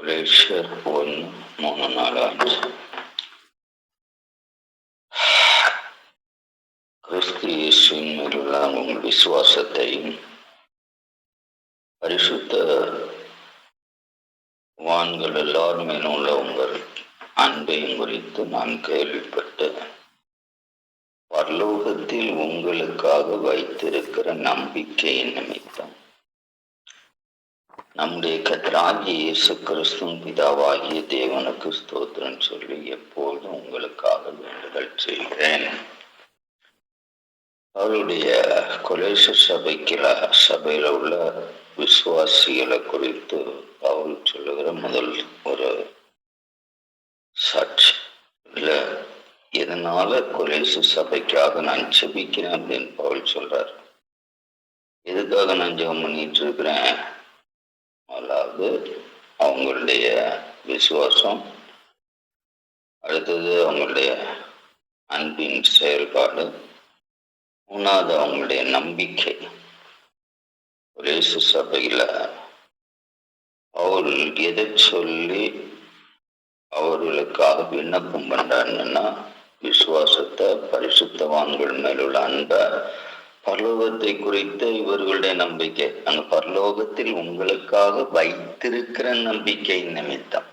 கொலேசியர் 1:3-4 கிறிஸ்து இயேசுவின் மேலுள்ள உங்கள் விசுவாசத்தையும் பரிசுத்த வான்கள் எல்லாரும் மேலும் உள்ள உங்கள் அன்பையும் குறித்து நான் கேள்விப்பட்டு பரலோகத்தில் உங்களுக்காக வைத்திருக்கிற நம்பிக்கையின் நிமித்தம் நம்முடைய கர்த்தராகிய இயேசு கிறிஸ்துவின் பிதாவாகிய தேவனுக்கு ஸ்தோத்திரம் சொல்லி எப்போதும் உங்களுக்காக வேண்டுதல் செய்கிறேன். அவருடைய கொலேசிய சபையில உள்ள விசுவாசிகளை குறித்து பவுல் சொல்லுகிற முதல் ஒரு சாட்சி இல்ல, இதனால கொலேசிய சபைக்காக நான் செபிக்கிறேன் அப்படின்னு பவுல் சொல்றார். எதுக்காக நான் ஜெபம் பண்ணிட்டு இருக்கிறேன்? அதாவது அவங்களுடைய விசுவாசம், அடுத்தது அவங்களுடைய அன்பின் செயல்பாடு, மூணாவது அவங்களுடைய நம்பிக்கை. கொலேசிய சபையில அவர் எதை சொல்லி அவர்களுக்காக விண்ணப்பம் பண்றாங்கன்னா, விசுவாசத்தை, பரிசுத்தவான்கள் மேலுள்ள அன்பை, பரலோகத்தை குறித்த இவர்களுடைய நம்பிக்கை, அந்த பரலோகத்தில் உங்களுக்காக வைத்திருக்கிற நம்பிக்கை நிமித்தம்.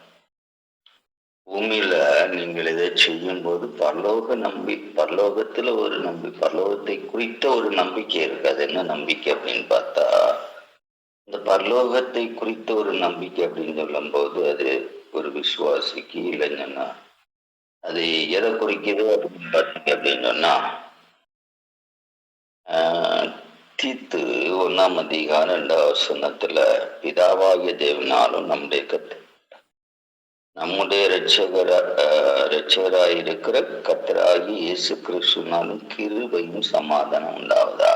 பூமியில நீங்கள் இதை செய்யும் போது பரலோகத்துல ஒரு பரலோகத்தை குறித்த ஒரு நம்பிக்கை இருக்கு. அது என்ன நம்பிக்கை அப்படின்னு பார்த்தா, இந்த பரலோகத்தை குறித்த ஒரு நம்பிக்கை அப்படின்னு சொல்லும் போது அது ஒரு விசுவாசிக்கு இல்லைன்னா அது எதை குறிக்குது அப்படின்னு பார்த்தீங்க அப்படின்னு சொன்னா, தீத்து 1:2 பிதாவாகிய தேவனாலும் நம்முடைய இரட்சகராயிருக்கிற கர்த்தராகிய இயேசு கிறிஸ்துவினாலும் கிருபையும் சமாதானம் உண்டாவதா.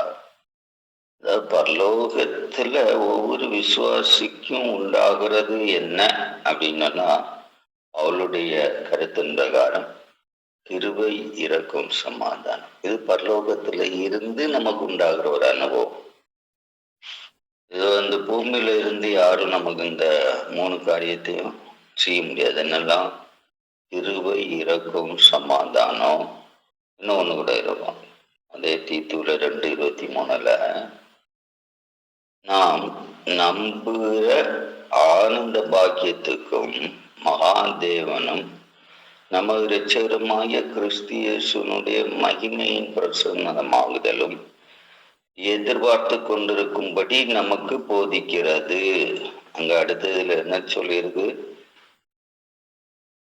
அதாவது பரலோகத்துல ஒவ்வொரு விசுவாசிக்கும் உண்டாகிறது என்ன அப்படின்னா, அவளுடைய கருத்தின் பிரகாரம் கிருபை, இரக்கம், சமாதானம். இது பரலோகத்துல இருந்து நமக்கு உண்டாகிற ஒரு அனுபவம். இது பூமியில இருந்து யாரும் நமக்கு இந்த 3 காரியத்தையும் செய்ய முடியாது. என்னெல்லாம்? கிருபை, இரக்கம், சமாதானம். இன்னொன்னு கூட இருக்கும். அதே தீத்துவில 2:23 நாம் நம்புகிற ஆனந்த பாக்கியத்துக்கும் மகாதேவனும் நமது இரட்சகருமாகிய கிறிஸ்து இயேசுவினுடைய மகிமையின் பிரசன்னமாகுதலும் எதிர்பார்த்து கொண்டிருக்கும்படி நமக்கு போதிக்கிறது. அங்க அடுத்ததுல என்ன சொல்லியிருக்கு?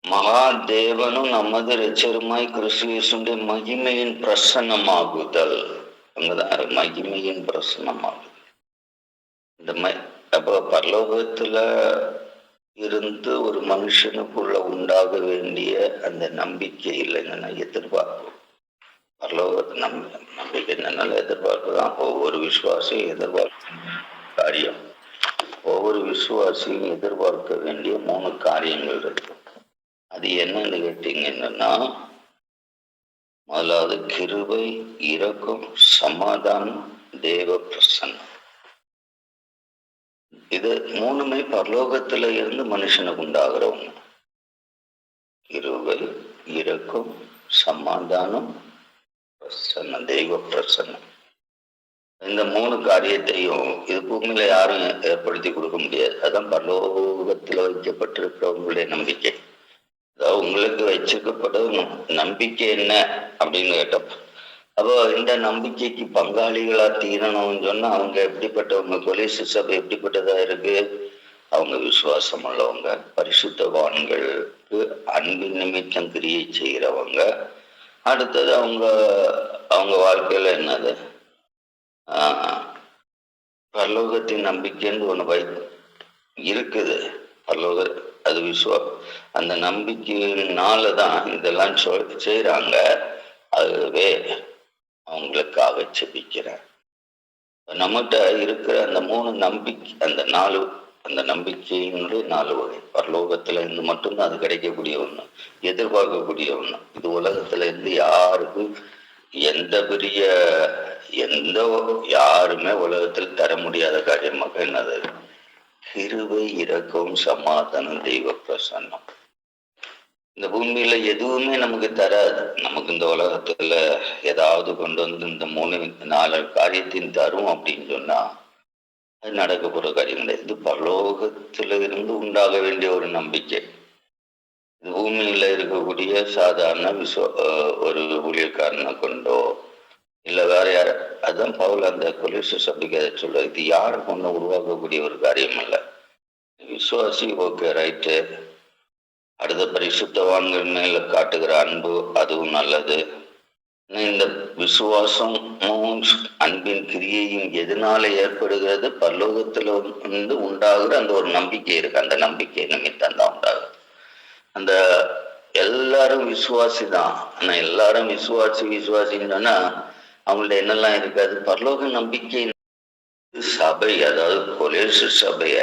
மகாதேவனும் நமது இரட்சகருமாய் கிறிஸ்து இயேசுவினுடைய மகிமையின் பிரசன்னமாகுதல். அங்கதான் மகிமையின் பிரசன்னமாகுதல். அப்ப பரலோகத்துல இருந்து ஒரு மனுஷனுக்குள்ள உண்டாக வேண்டிய அந்த நம்பிக்கை இல்லைங்கன்னா எதிர்பார்ப்பு. பரலோகத்தை நம்பிக்கை என்னன்னால எதிர்பார்ப்பு தான். ஒவ்வொரு விசுவாசியும் எதிர்பார்க்க காரியம், ஒவ்வொரு விசுவாசியும் எதிர்பார்க்க வேண்டிய 3 காரியங்கள் இருக்கு. அது என்னன்னு கேட்டீங்கன்னா, முதலாவது கிருபை, இரக்கம், சமாதானம், தேவ பிரசன்னம். இது 3மே பரலோகத்துல இருந்து மனுஷனுக்கு உண்டாகிற ஒண்ணு. கிருபை, இரக்கம், சமாதானம், பிரசன்னம், தெய்வ பிரசன்னம். இந்த 3 காரியத்தையும் இது பூமியில யாரும் ஏற்படுத்தி கொடுக்க முடியாது. அதான் பரலோகத்துல வைக்கப்பட்டிருக்கிறவங்களுடைய நம்பிக்கை. அதாவது உங்களுக்கு வச்சிருக்கப்பட்ட நம்பிக்கை என்ன அப்படின்னு கேட்டப்ப, அப்போ இந்த நம்பிக்கைக்கு பங்காளிகளா தீரணும்னு சொன்னா அவங்க எப்படிப்பட்டவங்க? கொலேசிய சபை எப்படிப்பட்டதா இருக்கு? அவங்க விசுவாசம் உள்ளவங்க, பரிசுத்தவான்களுக்கு அன்பின் நிமித்தம் கிரியை செய்கிறவங்க. அடுத்தது அவங்க வாழ்க்கையில என்னது? பரலோகத்தின் நம்பிக்கைன்னு ஒண்ணு இருக்குது. பரலோக அது அந்த நம்பிக்கையினாலதான் இதெல்லாம் செய்யறாங்க. அதுவே அவங்களுக்காக செபிக்கிறேன். நம்மகிட்ட இருக்கிற அந்த 3 நம்பிக்கை, அந்த நம்பிக்கையினுடைய 4 வகை. பரலோகத்துல இருந்து மட்டும்தான் அது கிடைக்கக்கூடிய ஒண்ணு, எதிர்பார்க்கக்கூடிய ஒண்ணு. இது உலகத்துல இருந்து யாருக்கும் யாருமே உலகத்தில் தர முடியாத காரியமாக என்னது? கிருபை, இரக்கம், சமாதானம், தெய்வ பிரசன்னம். இந்த பூமியில எதுவுமே நமக்கு தராது. நமக்கு இந்த உலகத்துல ஏதாவது கொண்டு வந்து இந்த 3-4 காரியத்தையும் தரும் அப்படின்னு சொன்னா அது நடக்க போற காரியம் கிடையாது. இது பரலோகத்துல இருந்து உண்டாக வேண்டிய ஒரு நம்பிக்கை. இது பூமியில இருக்கக்கூடிய சாதாரண ஒரு ஊழியக்காரனை கொண்டோ இல்ல வேற யார, அதுதான் பவுல் அந்த கொலோசை சபைக்கு அதை சொல்ற, இது யாரும் கொண்டு உருவாக்கக்கூடிய ஒரு காரியம் அல்ல. விசுவாசி ஓகே ரைட்டு. அடுத்த பரிசுத்தவான்கள் மேல காட்டுகிற அன்பு அதுவும் நல்லது. இந்த விசுவாசமும் அன்பின் கிரியையும் எதனால ஏற்படுகிறது? பரலோகத்துல வந்து உண்டாகிற அந்த ஒரு நம்பிக்கை இருக்கு. அந்த நம்பிக்கை நிமித்தம் தான் உண்டாகுது. அந்த எல்லாரும் விசுவாசி தான். ஆனா எல்லாரும் விசுவாசின்னா அவங்கள்ட்ட என்னெல்லாம் இருக்காது? பரலோக நம்பிக்கை. சபை, அதாவது கொலேசு சபைய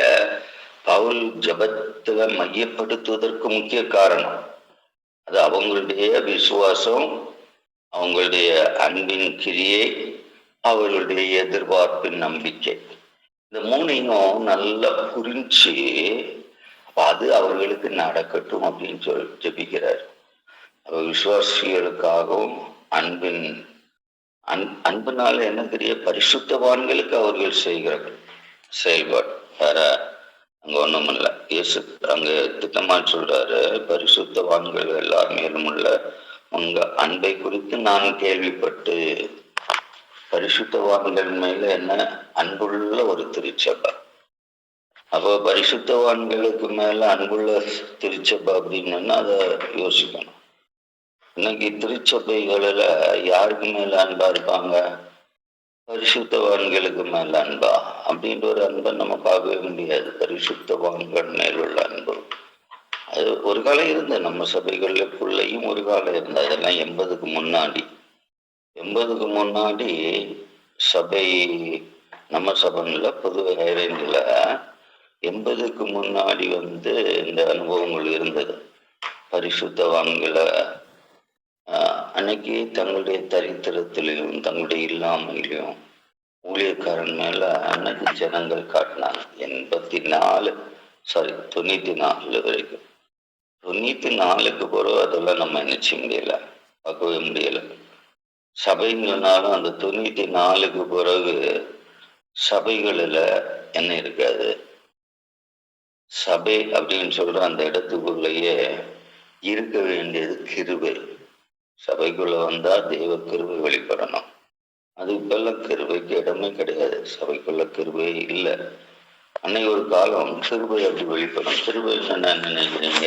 பவுல் ஜபத்துல மையப்படுத்துவதற்கு முக்கிய காரணம் அது அவங்களுடைய விசுவாசம், அவங்களுடைய அன்பின் கிரியை, அவர்களுடைய எதிர்பார்ப்பின் நம்பிக்கை. இந்த மூணையும் நல்லா புரிஞ்சு அது அவர்களுக்கு நடக்கட்டும் அப்படின்னு சொல்லி ஜெபிக்கிறார். விசுவாசிகளுக்காகவும் அன்பினால என்ன தெரிய பரிசுத்தவான்களுக்கு அவர்கள் செய்கிறார்கள் செயல்பாடு வேற அங்க ஒண்ணும் இல்லை. இயேசு அங்க திட்டமா சொல்றாரு, பரிசுத்தவான்கள் எல்லார் மேலும் உள்ள உங்க அன்பை குறித்து நான் கேள்விப்பட்டு. பரிசுத்தவான்கள் மேல என்ன அன்புள்ள ஒரு திருச்சபை. அப்போ பரிசுத்தவான்களுக்கு மேல அன்புள்ள திருச்சபை அப்படின்னா அதை யோசிக்கணும். இன்னைக்கு திருச்சபைகளில் யாருக்கு மேல அன்பா இருப்பாங்க? பரிசுத்தவான்களுக்கு மேல அன்பா அப்படின்ற ஒரு அன்பை நம்ம பார்க்கவே முடியாது. பரிசுத்தவான்கள் மேலுள்ள அன்பு அது ஒரு காலம் இருந்த நம்ம சபைகளுக்குள்ளேயும் ஒரு காலம் இருந்தது. அதெல்லாம் 80க்கு முன்னாடி சபை, நம்ம சபைல பொது ஹைரேஞ்சில் 80க்கு முன்னாடி வந்து இந்த அனுபவங்கள் இருந்தது. பரிசுத்தவான்களை அன்னைக்கு தங்களுடைய தரித்திரத்திலையும் தங்களுடைய இல்லாமையிலையும் ஊழியக்காரன் மேல அன்னைக்கு ஜனங்கள் காட்டினாங்க. 94 வரைக்கும். 94க்கு பிறகு அதெல்லாம் நம்ம நினைச்ச முடியல, பார்க்கவே முடியல. சபைங்கனாலும் அந்த 94க்கு பிறகு சபைகளில் என்ன இருக்காது? சபை அப்படின்னு சொல்ற அந்த இடத்துக்குள்ளேயே இருக்க வேண்டியது கிருபை. சபைக்குள்ள வந்தா தெய்வ கிருபை வெளிப்படணும். அது இப்பெல்லாம் கிருபைக்கு இடமே கிடையாது. சபைக்குள்ள கிருபையே இல்லை. அன்னைக்கு ஒரு காலம் கிருபை அப்படி வெளிப்படும். கிருபை என்ன நினைக்கிறீங்க?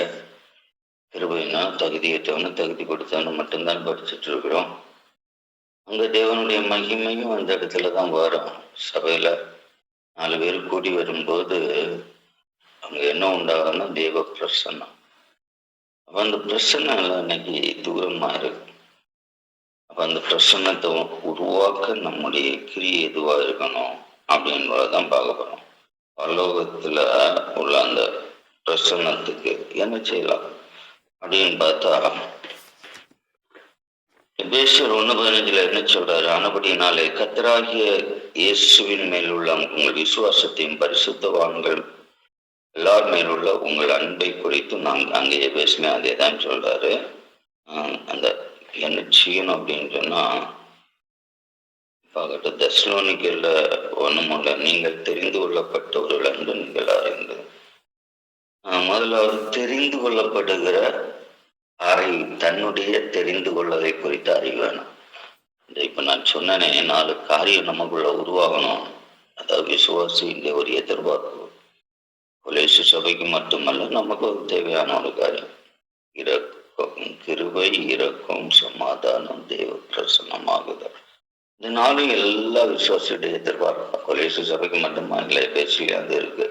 கிருபைன்னா தகுதியற்றவனு தகுதி கொடுத்தவனு மட்டும்தான் படிச்சுட்டு இருக்கிறோம். அங்க தேவனுடைய மகிமையும் அந்த இடத்துலதான் வரும். சபையில 4 பேர் கூடி வரும்போது அங்க என்ன உண்டாகும்னா தேவ பிரசன்னம். அப்ப அந்த பிரசன்னம் எல்லாம் இன்னைக்கு தூரமா இருக்கு. அப்ப அந்த பிரசன்னத்தை உருவாக்க நம்முடைய கிரியை எதுவா இருக்கணும் அப்படின்றதான் பார்க்க போறோம். பரலோகத்துல உள்ள அந்த பிரசன்னத்துக்கு என்ன செய்யலாம் அப்படின்னு பார்த்தா, எபேசியர் 1:15 என்ன சொல்றாரு? ஆனபடியினாலே கர்த்தராகிய இயேசுவின் மேலுள்ள உங்கள் விசுவாசத்தையும் பரிசுத்தவான்கள் எல்லார் மேலுள்ள உங்கள் அன்பை குறித்து நான் அங்கேயே பேசினேன். அதே தான் சொல்றாரு. அந்த என்ன செய்யணும் அப்படின்னு சொன்னா, பார்க்கட்டும், தெசலோனிக்கேல 1:3 நீங்கள் தெரிந்து கொள்ளப்பட்டவர்கள் என்று நீங்கள் அறிந்து. முதல்ல அவர் தெரிந்து கொள்ளப்படுகிற தன்னுடைய தெரிந்து கொள்ளதை குறித்த அறிவு வேணும். இப்ப நான் சொன்னேனே 4 காரியம் நமக்குள்ள உருவாகணும். அதாவது விசுவாசிங்க ஒரு எதிர்பார்ப்பு. கொலேசு சபைக்கு மட்டுமல்ல, நமக்கு ஒரு தேவையான ஒரு காரியம். கிருபை, இரக்கம், சமாதானம், தேவ பிரசன்னமாகுதல். இந்த 4 எல்லா விசுவாசியுடைய எதிர்பார்ப்பு. கொலேசு சபைக்கு மட்டுமா இல்லை, பேசிலே அது இருக்கு.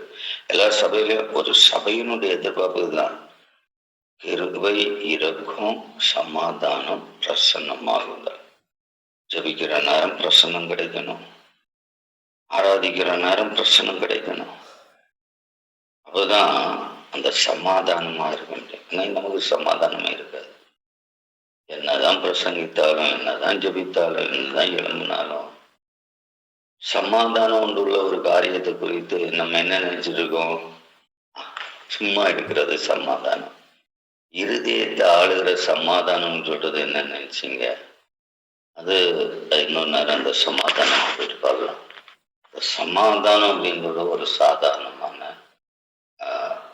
எல்லா சபையிலையும் ஒரு சபையினுடைய எதிர்பார்ப்பு தான். கிருபை, இரக்கம், சமாதானம், பிரசன்னமாகுதல். ஜபிக்கிற நேரம் பிரசன்னம் கிடைக்கணும். ஆராதிக்கிற நேரம் பிரசன்னம் கிடைக்கணும். அப்போதான் அந்த சமாதானமா இருக்கின்ற. நமக்கு சமாதானமே இருக்காது. என்னதான் பிரசங்கித்தாலும், என்னதான் ஜபித்தாலும், என்னதான் எழும்பினாலும் சமாதானம் கொண்டுள்ள ஒரு காரியத்தை குறித்து நம்ம என்ன நினைச்சிட்டு இருக்கோம்? சும்மா இருக்கிறது சமாதானம். இருதயத்தை ஆளுகிற சமாதானம் சொல்றது என்ன நினைச்சீங்க? அது இன்னொரு நேரம் அந்த சமாதானம் போயிட்டு பார்க்கலாம். சமாதானம் அப்படின்றது ஒரு சாதாரணமான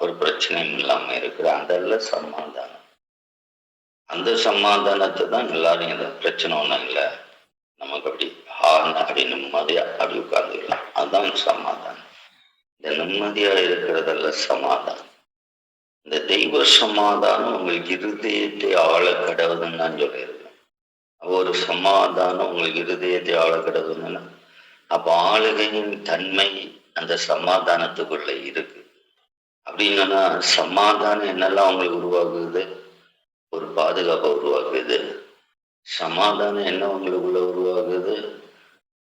ஒரு பிரச்சனையும் இல்லாம இருக்கிற அதல்ல சமாதானம். அந்த சமாதானத்தை தான் எல்லாரும் இந்த பிரச்சனை ஒன்றும் இல்லை, நமக்கு அப்படி அப்படி நிம்மதியா அப்படி உட்கார்ந்துக்கலாம், அதுதான் சமாதானம். இந்த நிம்மதியா இருக்கிறதல்ல சமாதானம். இந்த தெய்வ சமாதானம் உங்களுக்கு இருதயத்தை ஆழ கடவுதுன்னு நான் சொல்லியிருக்கேன். ஒரு சமாதானம் உங்களுக்கு இருதயத்தை ஆழ கடவுதுன்னா அப்ப ஆளுகையின் தன்மை அந்த சமாதானத்துக்குள்ள இருக்கு. அப்படின்னா சமாதானம் என்னெல்லாம் உங்களுக்கு உருவாக்குது? ஒரு பாதுகாப்பை உருவாக்குது. சமாதானம் என்ன உங்களுக்குள்ள உருவாகுது?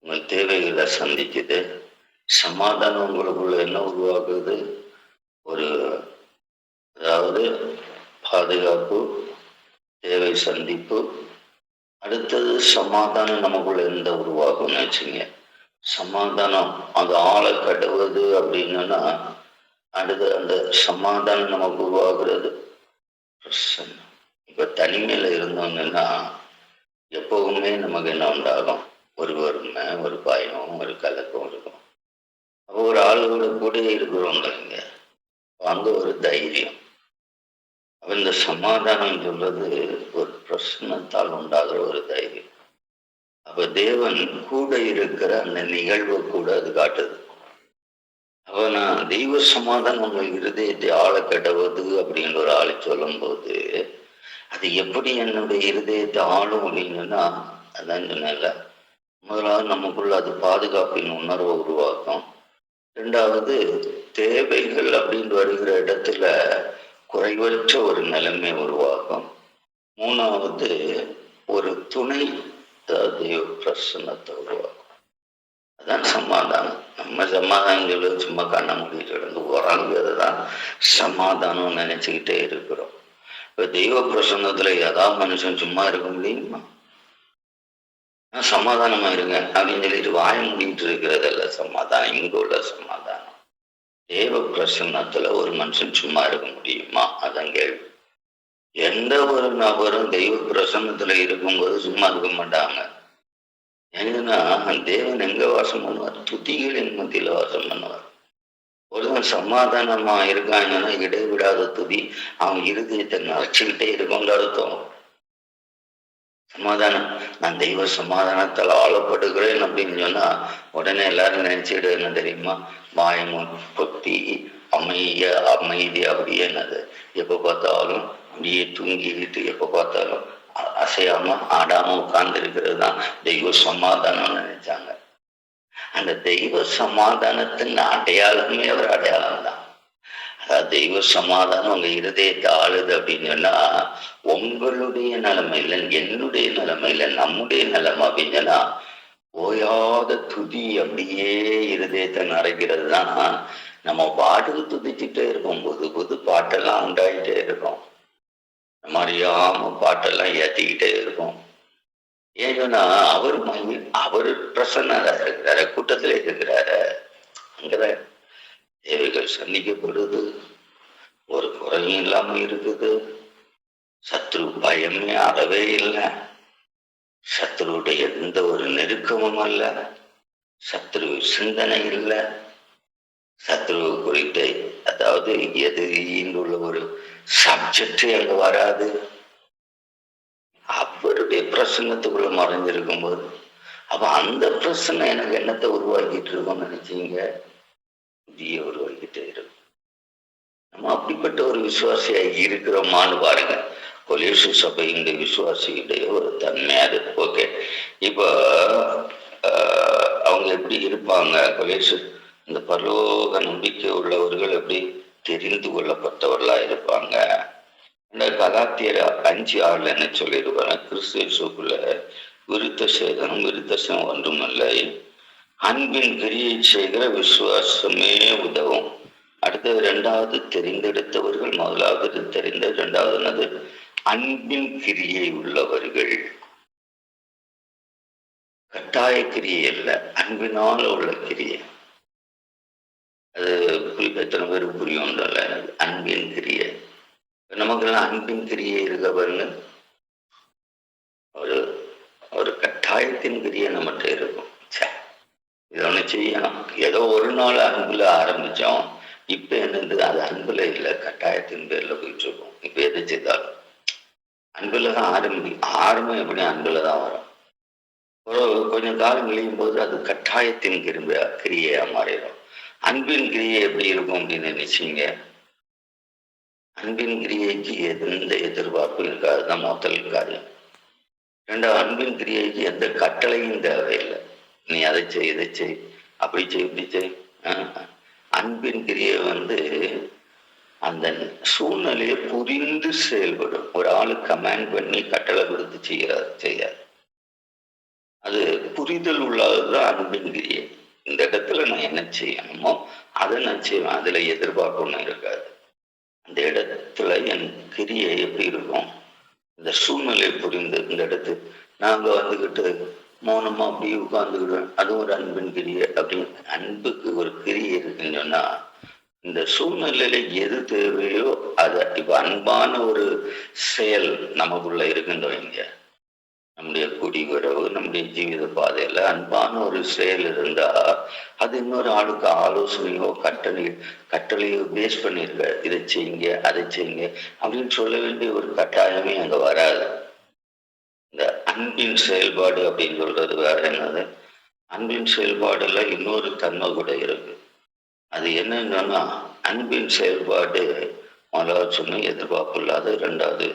உங்கள் தேவைகளை சந்திக்குது. சமாதானம் உங்களுக்குள்ள என்ன உருவாக்குது? ஒரு அதாவது பாதுகாப்பு, தேவை சந்திப்பு. அடுத்தது சமாதானம் நமக்குள்ள எந்த உருவாகும்னு வச்சுங்க. சமாதானம் அது ஆளை கட்டுவது அப்படின்னா அடுத்து அந்த சமாதானம் நமக்கு உருவாக்குறது பிரசன்னம். இப்ப தனிமையில இருந்தோம்னா எப்பவுமே நமக்கு என்ன உண்டாகும்? ஒரு வறுமை, ஒரு பயம், ஒரு கலக்கம் இருக்கும். அப்போ ஒரு ஆளுகளோட கூட இருக்கிறவங்க இங்க அங்க ஒரு தைரியம். அப்ப இந்த சமாதானம் சொல்றது ஒரு பிரசன்னத்தால் உண்டாகிற ஒரு தைரியம். அப்ப தேவன் கூட இருக்கிற அந்த நிகழ்வை கூட அது காட்டுது. அப்ப நான் தெய்வ சமாதானம் உங்கள் இருதயத்தை ஆள கட்டுவது அப்படின்னு ஒரு ஆளை சொல்லும் போது அது எப்படி என்னுடைய இருதயத்தை ஆளும் அப்படின்னா அதான் சொன்னேன்ல, முதலாவது நமக்குள்ள அது பாதுகாப்பின் உணர்வை உருவாக்கும். ரெண்டாவது தேவைகள் அப்படின்னு வருகிற இடத்துல குறைவற்ற ஒரு நிலைமை உருவாக்கும். மூணாவது ஒரு துணை தெய்வ பிரசன்னத்தை உருவாக்கும். அதான் சமாதானம். நம்ம சமாதானம் சொல்லி சும்மா கண்ண மூடிட்டு கிடந்து உறங்குறது தான் சமாதானம் நினைச்சுக்கிட்டே இருக்கிறோம். இப்ப தெய்வ பிரசன்னத்துல ஏதாவது மனுஷன் சும்மா இருக்க முடியுமா? சமாதானமா இருங்க அப்படின்னு சொல்லிட்டு வாய முடிட்டு இருக்கிறதல்ல சமாதானம். இங்க உள்ள சமாதானம் தேவ பிரசன்னத்துல ஒரு மனுஷன் சும்மா இருக்க முடியுமா? அதான் கேள்வி. எந்த ஒரு நபரும் தெய்வ பிரசன்னத்துல இருக்கும்போது சும்மா இருக்க மாட்டாங்க. ஏன்னா தேவன் எங்க வாசம் பண்ணுவார்? துதிகளின் மத்தியில வாசம் பண்ணுவார். ஒருவன் சமாதானமா இருக்காங்கன்னா இடைவிடாத துதி அவன் இருதயத்தை நினைச்சுக்கிட்டே இருக்கும்னு அர்த்தம். சமாதானம், நான் தெய்வ சமாதானத்தால் ஆளப்படுகிறேன் அப்படின்னு சொன்னா உடனே எல்லாரும் நினைச்சிடு என்ன தெரியுமா? மாயமும் பொத்தி அமைதி அப்படியே என்னது எப்ப பார்த்தாலும் அப்படியே தூங்கிக்கிட்டு எப்ப பார்த்தாலும் அசையாம ஆடாம உட்கார்ந்து இருக்கிறது தான் தெய்வ சமாதானம் நினைச்சாங்க. அந்த தெய்வ சமாதானத்தின் அடையாளமே ஒரு அடையாளம் தான். அதாவது தெய்வ சமாதானம் உங்க இருதயத்தை ஆளுது அப்படின்னு சொன்னா உங்களுடைய நிலைமை இல்லை, என்னுடைய நிலைமை இல்லை, நம்முடைய நிலைமை அப்படின்னு சொன்னா ஓயாத துதி அப்படியே இருதயத்தை நிறைக்கிறது தான். நம்ம பாட்டுக்கு துதிச்சுட்டே இருக்கும், புது புது பாட்டெல்லாம் உண்டாயிட்டே இருக்கும், நம்ம அறியாம பாட்டெல்லாம் ஏத்திக்கிட்டே இருக்கும். ஏன்னா அவரு பிரசன்னா இருக்கிறாரு, கூட்டத்துல இருக்கிறாரு. அங்கதான் தேவைகள் சந்திக்கப்படுது, ஒரு குறையும் இல்லாம இருக்குது, சத்ரு பயமே அறவே இல்லை, சத்ருடைய எந்த ஒரு நெருக்கமும் அல்ல, சத்ரு சிந்தனை இல்லை, சத்ரு குறித்து அதாவது எதிரின்னு உள்ள ஒரு சப்ஜெக்ட் அங்க வராது. அவருடைய பிரசன்னத்துக்குள்ள மறைஞ்சிருக்கும் போது அப்ப அந்த பிரச்சனை எனக்கு என்னத்தை உருவாக்கிட்டு இருக்கோம்னு நினைச்சீங்க? புதிய உருவாக்கிட்டே இருக்கும். நம்ம அப்படிப்பட்ட ஒரு விசுவாசியாக இருக்கிறோமான்னு பாருங்க. கொலேசு சபையினுடைய விசுவாசியுடைய ஒரு தன்மை அது. ஓகே, இப்போ அவங்க எப்படி இருப்பாங்க? கொலேசு இந்த பரலோக நம்பிக்கை உள்ளவர்கள் எப்படி தெரிந்து கொள்ளப்பட்டவர்களா இருப்பாங்க? இந்த கலாத்தியர் 5:6 என்ன சொல்லியிருப்பாங்க? கிறிஸ்துவுக்குள்ள விருத்த சேதனம் விருத்தசம் ஒன்றுமில்லை, அன்பின் கிரியை செய்கிற விசுவாசமே உதவும். அடுத்தது ரெண்டாவது தெரிந்தெடுத்தவர்கள், முதலாவது தெரிந்த, இரண்டாவது என்னது? அன்பின் கிரியை உள்ளவர்கள். கட்டாய கிரியை இல்லை, அன்பினால உள்ள கிரியை. அது எத்தனை பேருக்கு புரியும்ன்றல, அன்பின் கிரியை. நமக்கெல்லாம் அன்பின் கிரியை இருக்க பாருங்க. ஒரு ஒரு கட்டாயத்தின் கிரியை நம்மகிட்ட இருக்கும். இதை ஒன்று செய்யணும். ஏதோ ஒரு நாள் அன்புல ஆரம்பிச்சோம், இப்ப என்னது அது அன்புல இல்லை, கட்டாயத்தின் பேர்ல போயிட்டு இருக்கோம். இப்ப எதை செய்தாலும் அன்புல தான் ஆரம்பம் எப்படி அன்புல தான் வரும். ஒரு கொஞ்சம் காலம் கழியும் போது அது கட்டாயத்தின் கிரியையா மாறிடும். அன்பின் கிரியை எப்படி இருக்கும் அப்படின்னு நினைச்சீங்க? அன்பின் கிரியைக்கு எந்த எதிர்பார்ப்பும் இருக்காதுதான் முதல் காரியம். ரெண்டாவது, அன்பின் கிரியைக்கு எந்த கட்டளையும் தேவையில்லை. நீ அதை செய், இதை செய், அப்படி செய், இப்படி செய். அன்பின் கிரியை அந்த சூழ்நிலையை புரிந்து செயல்படும். ஒரு ஆளு கமாண்ட் பண்ணி கட்டளை கொடுத்து செய்யாது. அது புரிதல் உள்ளதுதான் அன்பின் கிரியை. இந்த இடத்துல நான் என்ன செய்யணுமோ அதை நான் செய்வேன். அதுல எதிர்பார்க்கணும் இருக்காது. அந்த இடத்துல என் கிரியை எப்படி இருக்கும்? இந்த சூழ்நிலையை புரிந்து இந்த இடத்து நாங்க வந்துகிட்டு மௌனமா அப்படியே உட்கார்ந்துக்கிடுவேன், அதுவும் ஒரு அன்பின் கிரியை. அப்படின்னு அன்புக்கு ஒரு கிரியை இருக்குன்னு சொன்னா, இந்த சூழ்நிலையில எது தேவையோ அதை இப்ப அன்பான ஒரு செயல் நமக்குள்ள இருக்குன்றவங்க, நம்முடைய குடியுறவு, நம்முடைய ஜீவித பாதையில அன்பான ஒரு செயல் இருந்தா அது இன்னொரு ஆளுக்கு ஆலோசனையோ கட்டளையோ பேஸ் பண்ணிருக்க. இதை செய்யுங்க, அதை செய்யுங்க அப்படின்னு சொல்ல வேண்டிய ஒரு கட்டாயமே அங்க வராது. இந்த அன்பின் செயல்பாடு அப்படின்னு சொல்றது வேற என்னது? அன்பின் செயல்பாடுல இன்னொரு தன்மை கூட இருக்கு. அது என்னன்னா, அன்பின் செயல்பாடு முதலாவது சொன்ன எதிர்பார்ப்பு இல்லாத, ரெண்டாவது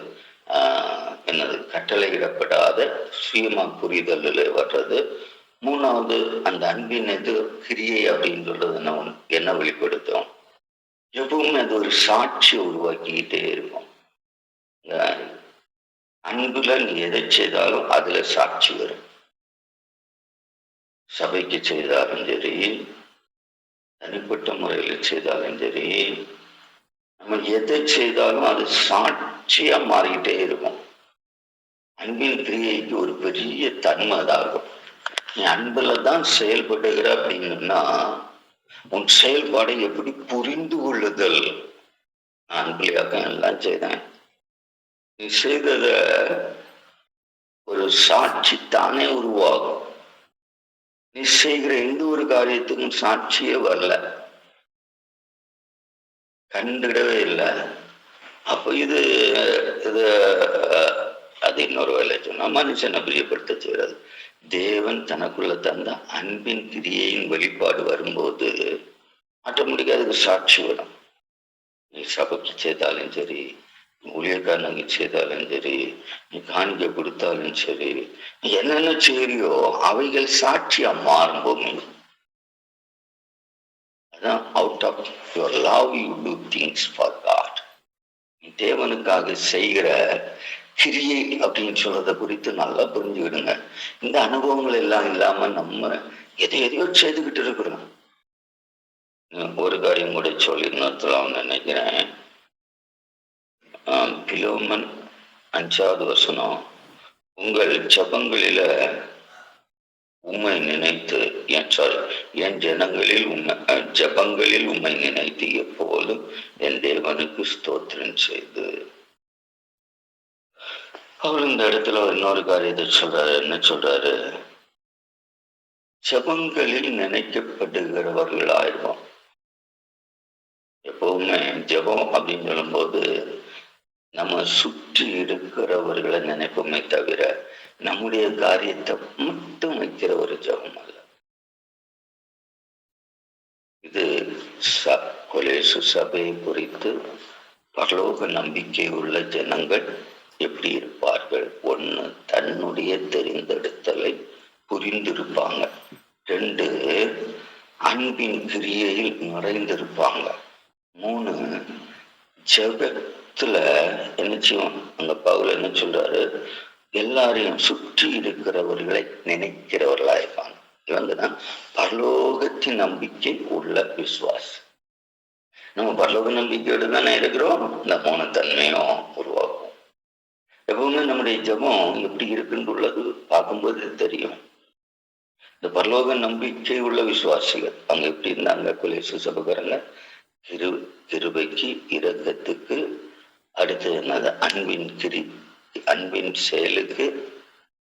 என்னது கட்டளையிடப்படாத சுயமா புரிதலில் வர்றது, மூணாவது அந்த அன்பின் கிரியை அப்படின்னு சொல்றது என்ன வெளிப்படுத்தும்? எப்பவுமே அது ஒரு சாட்சியை உருவாக்கிக்கிட்டே இருக்கும். அன்புல நீ எதை செய்தாலும் அதுல சாட்சி வரும். சபைக்கு செய்தாலும் சரி, தனிப்பட்ட முறையில் செய்தாலும் சரி, நம்ம எதை செய்தாலும் அது சாட்சியா மாறிக்கிட்டே இருக்கும். அன்பின் கிரியைக்கு ஒரு பெரிய தன்மை அதாகும். நீ அன்புல தான் செயல்படுகிற அப்படின்னா உன் செயல்பாடை எப்படி புரிந்து கொள்ளுதல். அன்புலையாக்க எல்லாம் செய்தேன், நீ செய்தத ஒரு சாட்சி தானே உருவாகும். நீ செய்கிற எந்த ஒரு காரியத்துக்கும் சாட்சியே வரல, கண்டுடவே இல்லை. அப்போ இது அது இன்னொரு வேலை சொன்னா, மனுஷனை பிரியப்படுத்த செய்யறது. தேவன் தனக்குள்ள தந்த அன்பின் கிரியையின் வெளிப்பாடு வரும்போது ஆட்டோமேட்டிக்கா அதுக்கு சாட்சி வரும். நீ சபைக்கு செய்தாலும் சரி, ஊழியக்காரனுக்கு செய்தாலும் சரி, நீ காணிக்க கொடுத்தாலும் சரி, நீ என்னென்ன செய்யறியோ அவைகள் சாட்சியா மாறும் பூமி. அதான் out of your love you do things for God. நீ தேவனுக்காக செய்கிற கிரியை அப்படின்னு சொல்றதை குறித்து நல்லா புரிஞ்சுக்கிடுங்க. இந்த அனுபவங்கள் எல்லாம் இல்லாம நம்ம எதையோ செய்துக்கிட்டு இருக்கிறோம். ஒரு காரியம் கூட சொல்லி நிறுத்தலாம் நினைக்கிறேன். பிலோமன் 5வது வசனம், உங்கள் ஜபங்களில உம்மை நினைத்து என் ஜனங்களில் ஜபங்களில் உம்மை நினைத்து எப்போதும் என் தேவனுக்கு ஸ்தோத்திரம் செய்து. அவர் இந்த இடத்துல இன்னொரு காரியத்தை சொல்றாரு. என்ன சொல்றாரு? ஜபங்களில் நினைக்கப்படுகிறவர்களாயிருவோம். எப்பவுமே ஜபம் அப்படின்னு சொல்லும் போது நம்ம சுற்றி இருக்கிறவர்களை நினைப்போமே தவிர நம்முடைய காரியத்தை மட்டும் வைக்கிற ஒரு ஜபம் அல்ல இது. கொலேசு சபையை குறித்து பரலோக நம்பிக்கை உள்ள ஜனங்கள் எப்படி இருப்பார்கள்? ஒண்ணு, தன்னுடைய தெரிந்தெடுத்தலை புரிந்திருப்பாங்க. 2, அன்பின் கிரியையில் நிறைந்திருப்பாங்க. 3, ஜெபத்துல என்ன செய்வோம்? அங்க பவுல் என்ன சொல்றாரு? எல்லாரையும் சுற்றி இருக்கிறவர்களை நினைக்கிறவர்களா இருப்பாங்க. இவங்கதான் பரலோகத்தின் நம்பிக்கை உள்ள விசுவாசி. நம்ம பரலோக நம்பிக்கையோடு தானே இருக்கிறோம். இந்த 3 தன்மையும் உருவாக்கும். எப்பவுமே நம்முடைய ஜபம் எப்படி இருக்குன்னு உள்ளது பார்க்கும்போது தெரியும். இந்த பரலோக நம்பிக்கை உள்ள விசுவாசிகள் அவங்க எப்படி இருந்தாங்க? கொலேசு சபைக்காரங்க கிருபைக்கு, இரக்கத்துக்கு, அடுத்தது என்னது? அன்பின் செயலுக்கு,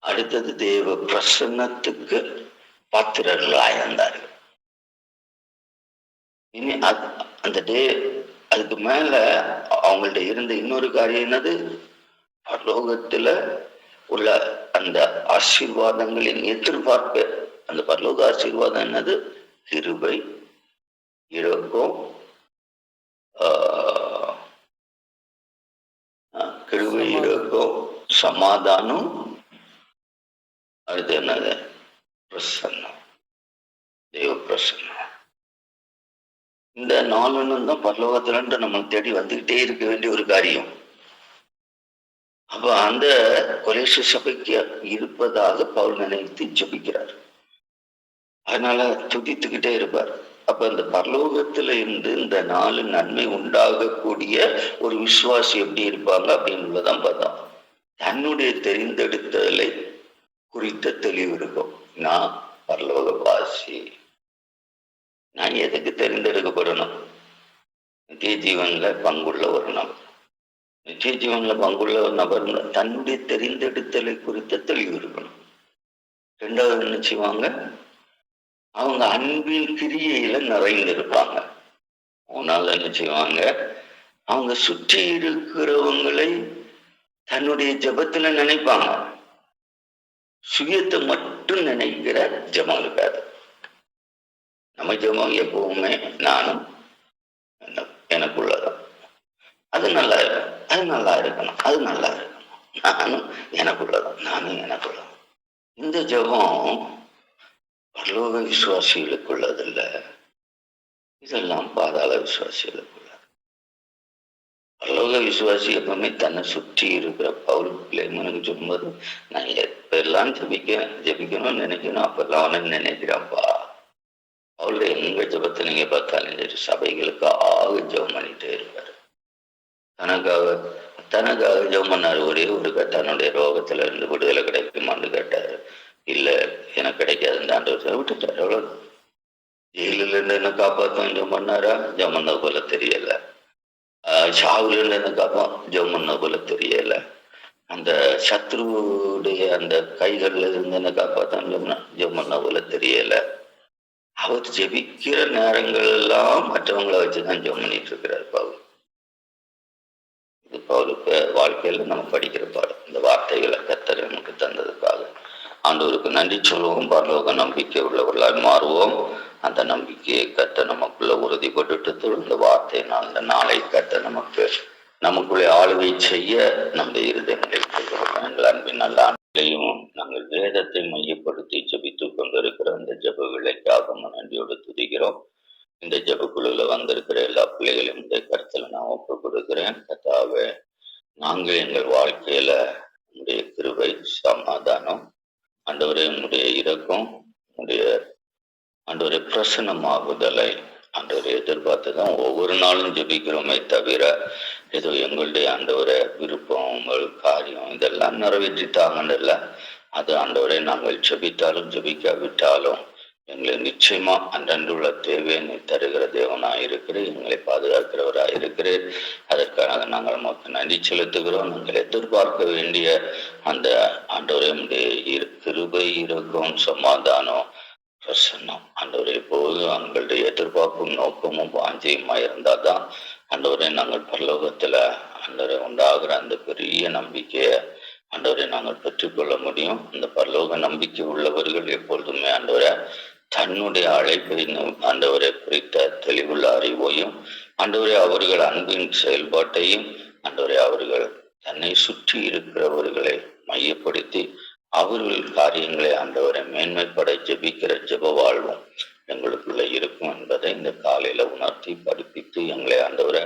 அடுத்தது தேவ பிரசன்னத்துக்கு பாத்திரர்களாக இருந்தார்கள். இனி அந்த அதுக்கு மேல அவங்கள்ட்ட இருந்த இன்னொரு காரியம் என்னது? பரலோகத்துல உள்ள அந்த ஆசீர்வாதங்களின் எதிர்பார்ப்பு. அந்த பரலோக ஆசீர்வாதம் என்னது? கிருபை, இரக்கம், கிருபை, இரக்கம், சமாதானம், அடுத்து என்னது? பிரசன்னம், தெய்வ பிரசன்னம். இந்த 4 தான் பரலோகத்துல நம்ம தேடி வந்துகிட்டே இருக்க வேண்டிய ஒரு காரியம். அப்ப அந்த கொலேசு சபைக்கு இருப்பதாக பவுல் நினைத்து ஜெபிக்கிறார். அதனால துதித்துக்கிட்டே இருப்பார். அப்ப அந்த பரலோகத்துல இருந்து இந்த 4 நன்மை உண்டாகக்கூடிய ஒரு விசுவாசி எப்படி இருப்பாங்க அப்படின்னு பார்த்தோம். தன்னுடைய தெரிந்தெடுத்தலை குறித்த தெளிவு இருக்கும். நான் பரலோக வாசி, நான் எதுக்கு தெரிந்தெடுக்கப்படணும்? நித்திய ஜீவன்ல பங்குள்ள ஒரு நபர். நித்திய ஜீவன்ல பங்குள்ள ஒரு நபர் தன்னுடைய தெரிந்தெடுத்தலை குறித்த தெளிவு இருக்கணும். 2வது என்ன செய்வாங்க? அவங்க அன்பின் கிரியையில நிறைந்திருப்பாங்க. 3வது என்ன செய்வாங்க? அவங்க சுற்றி இருக்கிறவங்களை தன்னுடைய ஜபத்துல நினைப்பாங்க. சுயத்தை மட்டும் நினைக்கிற ஜபம் இருக்காது. நம்ம ஜபம் எப்பவுமே நானும் எனக்குள்ளதான். அது நல்லா இருக்கும், அது நல்லா இருக்கணும், அது நல்லா இருக்கணும், நானும் எனக்குள்ளதான், நானும் எனக்குள்ளதான். இந்த ஜபம் பரலோக விசுவாசிகளுக்குள்ளதில்ல. இதெல்லாம் பாதாள விசுவாசிகளுக்குள்ள. பரலோக விசுவாசி எப்பவுமே தன்னை சுற்றி இருக்கிற பவுல் பிள்ளைங்களுக்கு சொல்லும்போது, நான் எப்பெல்லாம் ஜபிக்கணும்னு நினைக்கணும் அப்பெல்லாம் அவனை நினைக்கிறான்ப்பா. பவுல் எங்க ஜபத்தை நீங்க பார்த்தாலும் சரி, சபைகளுக்காக ஜபம் பண்ணிட்டே இருப்பாரு. தனக்காக ஜபம் பண்ணாரு. ஒரே ஒரு தன்னுடைய ரோகத்துல இருந்து விடுதலை கிடைக்குமான்னு கேட்டாரு. இல்ல, எனக்கு கிடைக்காதுன்னு ஆண்டவர் விட்டுட்டாரு. அவ்வளவு. ஜெயிலில் இருந்து என்ன காப்பாற்றும் ஜபம் பண்ணாரா? ஜபம் பண்ண போல தெரியல. சாவுல இருந்து என்ன ஜபம் பண்ண போல தெரியல. அந்த சத்ருவுடைய அந்த கைகள்ல இருந்து என்ன காப்பாத்தான் ஜபம் பண்ண போல தெரியல. அவர் ஜெபிக்கிற நேரங்கள் எல்லாம் மற்றவங்களை வச்சுதான் ஜெபம் பண்ணிட்டு இருக்கிறார் பவுல். இது பவுலுக்கு வாழ்க்கையில நம்ம படிக்கிற பாடம். இந்த வார்த்தைகளை கர்த்தர் நமக்கு தந்ததுக்காக ஆண்டவருக்கு நன்றி சொல்லுவோம். பரலோக நம்பிக்கை உள்ளவர்களால் மாறுவோம். அந்த நம்பிக்கையை கர்த்தர் நமக்குள்ள உறுதிப்பட்டு இந்த வார்த்தையினால் இந்த நாளை கர்த்தர் நமக்குள்ளே ஆளுகை செய்ய நம்முடைய இருதயங்களை எங்கள் அன்பின் நல்ல ஆண்களையும் நாங்கள் வேதத்தை மையப்படுத்தி ஜெபித்துக் கொண்டிருக்கிற அந்த ஜெப விலைக்காக நன்றியோடு துதிக்கிறோம். இந்த ஜெபக்குழுல வந்திருக்கிற எல்லா பிள்ளைகளையும் இந்த கருத்துல நான் ஒப்பு கொடுக்கிறேன். கர்த்தாவே, நாங்கள் எங்கள் வாழ்க்கையில உங்களுடைய கிருபை, சமாதானம், ஆண்டவரே உங்களுடைய இரக்கம், உங்களுடைய ஆண்டவரே பிரசன்னமாகுதலை ஆண்டவரை எதிர்பார்த்துதான் ஒவ்வொரு நாளும் ஜெபிக்கிறோமே தவிர ஏதோ எங்களுடைய ஆண்டவரை விருப்பம், உங்கள் காரியம் இதெல்லாம் நிறைவேற்றித்தாங்கன்னு அது ஆண்டவரை நாங்கள் ஜெபித்தாலும் ஜெபிக்காவிட்டாலும் எங்களை நிச்சயமா அன்றன்றுள்ள தேவையை நீ தருகிற தேவனாயிருக்கிறேன், எங்களை பாதுகாக்கிறவராயிருக்கிறேன். அதற்காக நாங்கள் நமக்கு நன்றி செலுத்துகிறோம். நாங்கள் எதிர்பார்க்க வேண்டிய அந்த ஆண்டவரைய கிருபை, இரக்கம், சமாதானம், பிரசன்னம் ஆண்டவரை போது எங்களுடைய எதிர்பார்ப்பும் நோக்கமும் வாஞ்சியுமா இருந்தாதான் ஆண்டவரை நாங்கள் பரலோகத்துல ஆண்டவரை உண்டாகிற அந்த பெரிய நம்பிக்கையை ஆண்டவரை நாங்கள் பெற்றுக்கொள்ள முடியும். அந்த பரலோக நம்பிக்கை உள்ளவர்கள் எப்பொழுதுமே ஆண்டவரை தன்னுடைய அழைப்பை ஆண்டவரை குறித்த தெளிவுள்ள அறிவையும் ஆண்டவரை அவர்கள் அன்பின் செயல்பாட்டையும் ஆண்டவரை அவர்கள் தன்னை சுற்றி இருக்கிறவர்களை மையப்படுத்தி அவர்கள் காரியங்களை ஆண்டவரை மேன்மைப்பட ஜெபிக்கிற ஜெப வாழ்வும் எங்களுக்குள்ள இருக்கும் என்பதை இந்த காலையில உணர்த்தி படிப்பித்து எங்களை ஆண்டவரை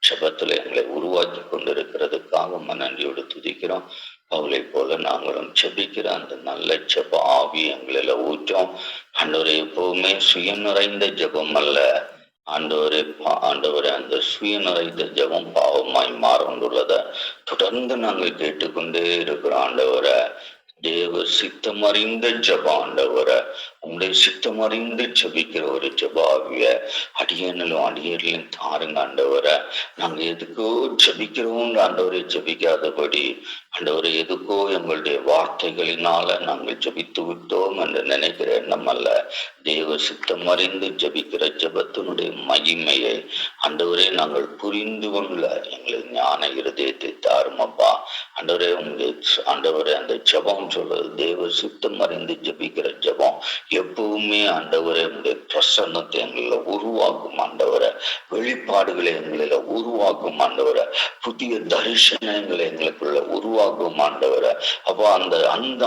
ஜெபத்துல எங்களை உருவாக்கி கொண்டிருக்கிறதுக்காக நன்றியோடு துதிக்கிறோம். பவுலை போல நாங்களும் ஜெபிக்கிற அந்த நல்ல ஜெப ஆவி எங்களில ஊற்றோம். ஆண்டவரை எப்பவுமே சுய நிறைந்த ஜெபம் அல்ல ஆண்டவரை அந்த சுய நிறைந்த ஜெபம் பாவமாய் மாறந்துள்ளத தொடர்ந்து நாங்கள் கேட்டுக்கொண்டே இருக்கிறோம். ஆண்டவரை தேவ சித்தம் அறிந்த ஜப ஆண்டவரை, உங்களுடைய சித்தம் அறிந்து ஜபிக்கிற ஒரு ஜபாவிய அடியனிலும் அடியர்லையும் தாருங்க ஆண்டவரை. நாங்க எதுக்கோ ஜபிக்கிறோம் ஆண்டவரை, ஜபிக்காதபடி ஆண்டவரை எதுக்கோ எங்களுடைய வார்த்தைகளினால நாங்கள் ஜபித்து விட்டோம் என்று நினைக்கிற எண்ணம் அல்ல. தேவ சித்தம் அறிந்து ஜபிக்கிற ஜபத்தினுடைய மகிமையை ஆண்டவரே நாங்கள் புரிந்து கொள்ள எங்களுக்கு ஞான இருதயத்தை தாருமப்பா. ஆண்டவரே ஆண்டவரே அந்த ஜபம் சொல்றது தேவ சித்தம் அறிந்து ஜபிக்கிற ஜபம் எப்பவுமே ஆண்டவரே உங்களுடைய பிரசன்னத்தை எங்களை உருவாக்கும் ஆண்டவரை, வெளிப்பாடுகளை எங்களில உருவாக்கும் ஆண்டவரை, புதிய தரிசனங்களை எங்களுக்குள்ள உருவாக்கும் ஆண்டவரை. அப்போ அந்த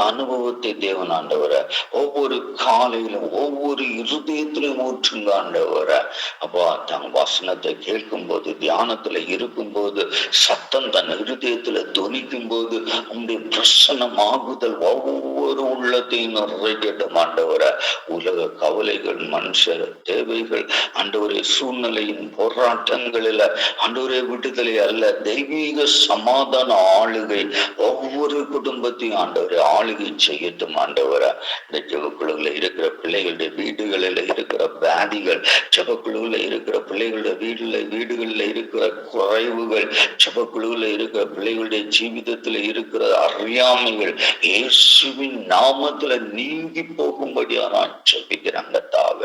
அனுபவத்தை தேவன் ஆண்டவரை ஒவ்வொரு காலையிலும் ஒவ்வொரு இருதயத்திலும் ஊற்றுங்க ஆண்டவரை. அப்போ தன் வசனத்தை கேட்கும் போது, தியானத்துல இருக்கும் போது, சத்தம் தன் இருதயத்துல துணிக்கும் போது உங்களுடைய பிரசன்னம் ஆகுதல் ஒவ்வொரு உள்ளத்தையும் நிறைவேற்றும் ஆண்டவரை. உலக கவலைகள், மனுஷர் தேவைகள் ஆண்டவரே, சூழ்நிலையின் போராட்டங்களில ஆண்டவரே விடுதலை அல்ல, தெய்வீக சமாதான ஆளுகை ஒவ்வொரு குடும்பத்தையும் ஆண்டவரை ஆளுகை செய்யட்டும் ஆண்டவரை. இந்த ஜெபக்குழுவில் இருக்கிற பிள்ளைகளுடைய வீடுகளில் இருக்கிற வியாதிகள், ஜெபக்குழுவில் இருக்கிற பிள்ளைகளுடைய வீடுகளில் இருக்கிற குறைவுகள், ஜெபக்குழுவில் இருக்கிற பிள்ளைகளுடைய ஜீவிதத்தில் இருக்கிற அறியாமைகள் இயேசுவின் நாமத்துல நீங்கி போகும்படியா நான் ஜெபிக்கிறாங்க தாவ.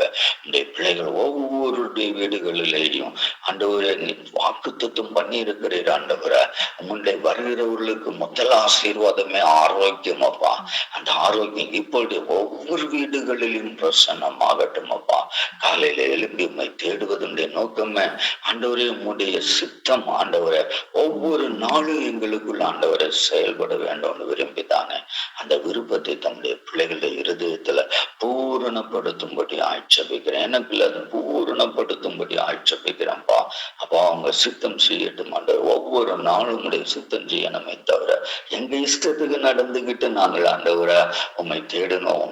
இந்த பிள்ளைகள் ஒவ்வொருடைய வீடுகளிலேயும் ஆண்டவரை வாக்குத்தத்தம் பண்ணி இருக்கிறீர் ஆண்டவரை. உங்களுடைய வருகிறவர்களுக்கு முதல் ஆசீர்வாதமே ஆரோக்கியம் அப்பா. அந்த ஆரோக்கியம் இப்பொழுது ஒவ்வொரு வீடுகளிலும் பிரசன்னமாகட்டும் அப்பா. காலையில எழுப்பி உண்மை தேடுவதுடைய நோக்கமே ஆண்டவரே, உங்களுடைய சித்தம் ஆண்டவரை ஒவ்வொரு நாளும் எங்களுக்குள்ள ஆண்டவரை செயல்பட வேண்டும் விரும்பித்தானே அந்த விருப்பத்தை தம்முடைய பிள்ளைகளுடைய இருதயத்துல பூரணப்படுத்தும்படி ஆட்சேபிக்கிறேன். எனக்கு அது பூரணப்படுத்தும்படி ஆட்சேபிக்கிறேன்ப்பா. அப்பா அவங்க சித்தம் செய்யட்டும் ஆண்டவர். ஒவ்வொரு நாளும் உடைய சித்தம் செய்யணுமே தவிர எங்க இஷ்டத்துக்கு நடந்துகிட்டு நாங்கள் ஆண்டவரை உண்மை தேடணும்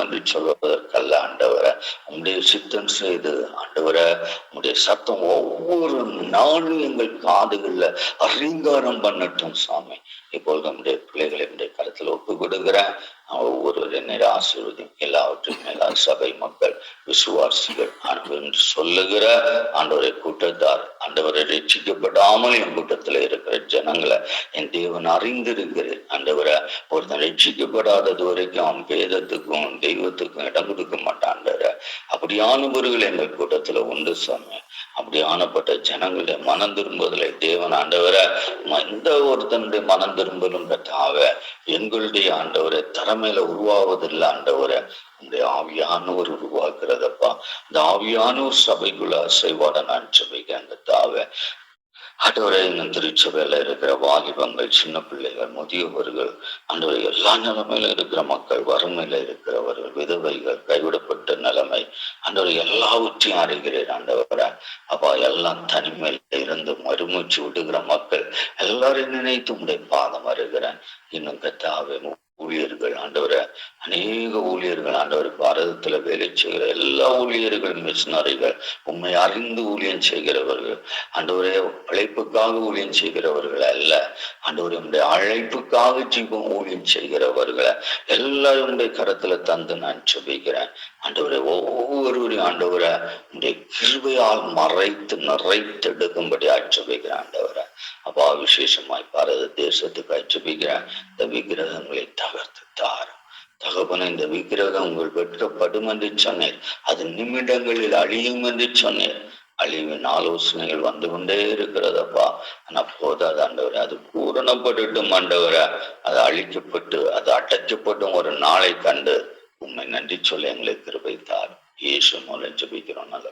என்று சொல்வதற்கல்ல ஆண்டவரை. உங்களுடைய சித்தம் செய்து ஆண்டவரை உங்களுடைய சத்தம் ஒவ்வொரு நாளும் எங்கள் காதுகள்ல அலங்காரம் பண்ணட்டும் சாமி. இப்பொழுது நம்முடைய பிள்ளைகளை என்னுடைய கருத்துல ஒப்பு கொடுக்கிறேன். ஒவ்வொரு என்னுடைய ஆசீர்வதியும் எல்லாவற்றையும் எல்லா சபை மக்கள் விசுவாசிகள் என்று சொல்லுகிற ஆண்டவரை கூட்டத்தார் ஆண்டவரை ரட்சிக்கப்படாமல் என் கூட்டத்துல இருக்கிற ஜனங்களை என் தேவன் அறிந்திருக்கிறேன் ஆண்டவரை. ஒருத்தன் ரட்சிக்கப்படாதது வரைக்கும் அவன் வேதத்துக்கும் தெய்வத்துக்கும் இடம் கொடுக்க மாட்டான். அப்படியானவர்கள் எங்கள் கூட்டத்துல உண்டு சாமி. அப்படியானப்பட்ட ஜனங்களுடைய மனம் திரும்புதலை தேவன் ஆண்டவரை எந்த ஒருத்தனுடைய மனம் திரும்பலும் கட்டாவ எங்களுடைய ஆண்டவரை திறமையில உருவாவதில்லை ஆண்டவரை. உங்களுடைய ஆவியானவர் உருவாக்குறதப்பா. இந்த ஆவியானவர் சபைக்குள்ள அசைவாட நான் சபைக்கு அந்த தாவ ஆண்டவரே, இன்னும் திருச்சபையில இருக்கிற வாலிபங்கள், சின்ன பிள்ளைகள், முதியவர்கள், ஆண்டவரை எல்லா நிலைமையில இருக்கிற மக்கள், வறுமையில இருக்கிறவர்கள், விதவைகள், கைவிடப்பட்ட நிலைமை, ஆண்டவரை எல்லாவற்றையும் அறிகிறேன் ஆண்டவரை. அப்பா எல்லாம் தனிமையில இருந்து மறுமூச்சு விடுகிற மக்கள் எல்லாரையும் நினைத்து உடைய பாதம் அறிகிறேன். இன்னும் கத்தாவே ஊழியர்கள் ஆண்டவரை, அநேக ஊழியர்கள் ஆண்டவர், பாரதத்துல வேலை செய்கிற எல்லா ஊழியர்கள், மிஷனரிகள், உண்மை அறிந்து ஊழியம் செய்கிறவர்கள் ஆண்டவரே, அழைப்புக்காக ஊழியம் செய்கிறவர்கள் அல்ல ஆண்டவரே, உடைய அழைப்புக்காக ஜீவம் ஊழியம் செய்கிறவர்களை எல்லாருடைய கரத்துல தந்து நான் ஜெபிக்கிறேன் ஆண்டவரே. ஒவ்வொருவரையும் ஆண்டவரை உடைய கிருபையால் மறைத்து நிறைத்தெடுக்கும்படி ஆட்சேபிக்கிறேன் ஆண்டவரை. அப்பா விசேஷமாய் பாரத தேசத்துக்கு ஆட்சேபிக்கிறேன். இந்த விக்கிரகங்களை தகர்த்து தாரும் தகப்பன. இந்த விக்கிரகம் உங்கள் வெட்கப்படும் என்று சொன்னேன். அது நிமிடங்களில் அழியும் என்று சொன்னேன். அழிவின் ஆலோசனைகள் வந்து கொண்டே இருக்கிறதப்பா. ஆனா போதாது ஆண்டவரை, அது பூரணப்பட்டுட்டும் ஆண்டவரை. அது அழிக்கப்பட்டு அது அடைக்கப்பட்டும் ஒரு நாளை கண்டு உண்மை நன்றி சொல்ல எங்களுக்கு கிருபை தாரும். இயேசு மூலம் ஜெபிக்கிறோம் நல்ல